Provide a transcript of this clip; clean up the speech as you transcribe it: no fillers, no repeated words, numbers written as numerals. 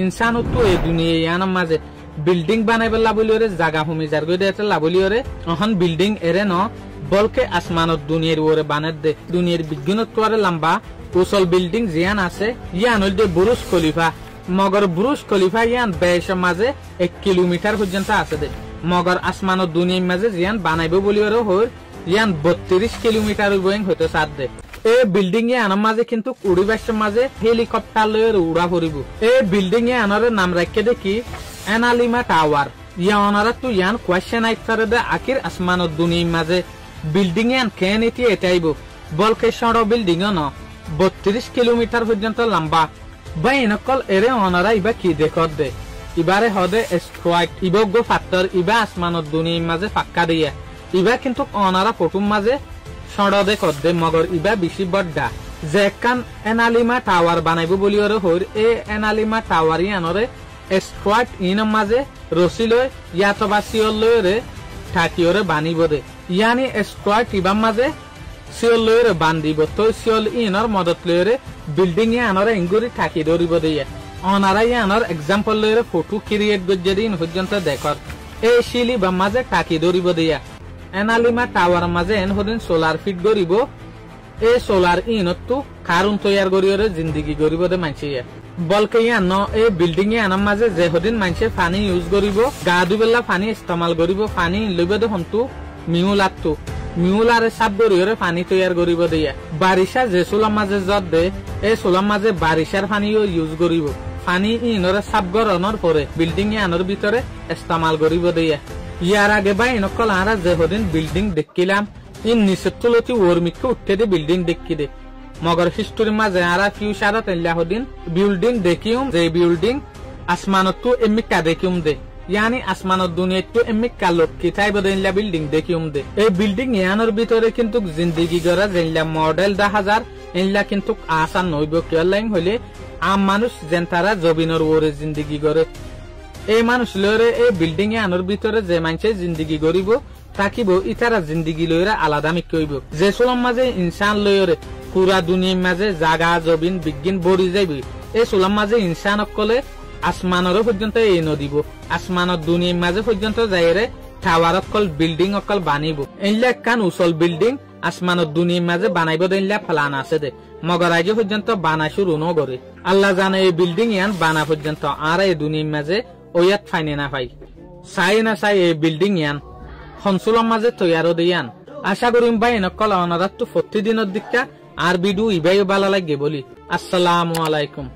ইনসানত তো এই দুনিয়া ইয়ানার মাঝে বিল্ডিং বানাইবে লাবলিওরে জাগা ভূমি যার গই দেতে লাবলিওরে অহন বিল্ডিং এরে ন বলকে আসমানত দুনিয়ার ওরে বানাত দে দুনিয়ার বিজ্ঞানত তোরে লম্বা উসল বিল্ডিং জিয়ান আছে ইয়ান হইল দে বুরুজ খলিফা মগর বুরুজ খলিফা ইয়ান বেশ মাঝে 1 কিলোমিটার পর্যন্ত আছে দে মগর আসমানত দুনিয়ার মাঝে জিয়ান বানাইবে বলিওরে হইল ইয়ান 32 কিলোমিটার গোয়িং হইতে সাথ দে এই বিল্ডিং এ আনার মাঝে কিন্তু উড়িবাসের মাঝে হেলিকপ্টার লয়ে উড়া পড়িব এই বিল্ডিং এ আনার নাম রাখকে দেখি এনালিমা টাওয়ার ইয়া অনারা তো ইয়ান কোয়েশ্চেন আইতারে দে আকির আসমানত দুনিয়ার মাঝে বিল্ডিং এ কেন এটি এটাইব বলকে সড় বিল্ডিং ন 32 কিলোমিটার পর্যন্ত লম্বা বাইনকল এরে অনারা ইবা কি দেখত দে ইবারে হদে স্ট্রাইক ইবগ ফাত্তর ইবা আসমানত দুনিয়ার মাঝে পাক্কা দিয়া ইবা কিন্তু অনারা ফটুম মাঝে সড় দেখত দে মগর ইবা বেশি বড়ডা যে কান এনালিমা টাওয়ার বানাইব বলিওরে হইর এ এনালিমা টাওয়ার ইয়ানরে স্ট্রাইক ইন মাঝে রসিলয় ইয়াতবা সিওল লয়রে ঠাকিওরে বানিব দে ইয়ানি স্ট্রাইক ইবা মাঝে সিওল লয়রে বান্দিব তো সিওল ইনর মদত লয়রে বিল্ডিং ইয়ানরে ইঙ্গুরি ঠাকি ধরিব দিয়া অনারা ইয়ানর এক্সাম্পল লয়রে ফটো ক্রিয়েট গজ্জেদিন পর্যন্ত দেখত এই শিলি বা মাঝে ঠাকি ধরিব দিয়া এনালিমা টাওয়ার মাঝে এন হদিন সোলার ফিট গরিব এ সোলার ইনতো কারণ তৈয়ার গরিয়রে জিন্দগি গরিব দে মানছিয়া বলকে ইয়া ন এ বিল্ডিং এ আনার মাঝে যে হদিন মানছে পানি ইউজ গরিব গা দুবেলা পানি ইস্তেমাল গরিব পানি লইবে দে হন্তু মিউলাতো মিউলারে সাব গরিয়রে পানি তৈয়ার গরিব দিয়া বারিশা যে সোলার মাঝে জদ দে এ সোলার মাঝে বারিশার পানিও ইউজ গরিব পানি ইনরে সাব গরনর পরে বিল্ডিং এ আনার ভিতরে ইস্তেমাল গরিব দিয়া ইয়ার আগে বাই নকল আরা যে হদিন বিল্ডিং দেখিলাম ইন নিচে তুলতি ওরমিকে উঠতে দে বিল্ডিং দেখি দে মগর হিস্টোরি মাঝে আরা ফিউচারত এল্লা হদিন বিল্ডিং দেখিউম যে বিল্ডিং আসমানত তো এমিকা দেখিউম দে ইয়ানি আসমানত দুনিয়া তো এমিকা লোক কি তাই বদেনলা বিল্ডিং দেখিউম দে এই বিল্ডিং ইয়ানোর ভিতরে কিন্তু জিন্দেগি গরা যেনলা মডেল 10000 এল্লা কিন্তু আসান নইব কেলাইং হইলে আম মানুষ যেন তারা জবিনর ওরে জিন্দেগি গরে এই মানুষ লয়রে এই বিল্ডিং এ আনোর ভিতরে যে মানুষে জিন্দগি গরিব থাকিব ইতারা জিন্দগি লয়রা আলাদা মিক কইব যে সোলাম মাঝে ইনসান লয়রে পুরা দুনিয়ার মাঝে জাগা জবিন বিজ্ঞান বড়ি যাইবি এই সোলাম মাঝে ইনসান অকলে আসমানর পর্যন্ত এই নদিব আসমানত দুনিয়ার মাঝে পর্যন্ত যাইরে টাওয়ার অকল বিল্ডিং অকল বানিব এইলা কান উসল বিল্ডিং আসমানত দুনিয়ার মাঝে বানাইব দেনলা প্ল্যান আছে দে মগর আগে পর্যন্ত বানা শুরু ন করে আল্লাহ জানে এই বিল্ডিং ইয়ান বানা পর্যন্ত আর এই দুনিয়ার মাঝে ওয়াত ফাইনে না ভাই চাই না চাই এই বিল্ডিং ইয়ান হনসুলর মাঝে তৈয়ারও দিয়ান আশা করিম ভাই নকল অনারাত তো প্রতিদিনের দিকটা আর ভিডিও ইবাইও ভালো লাগে বলি আসসালামু আলাইকুম।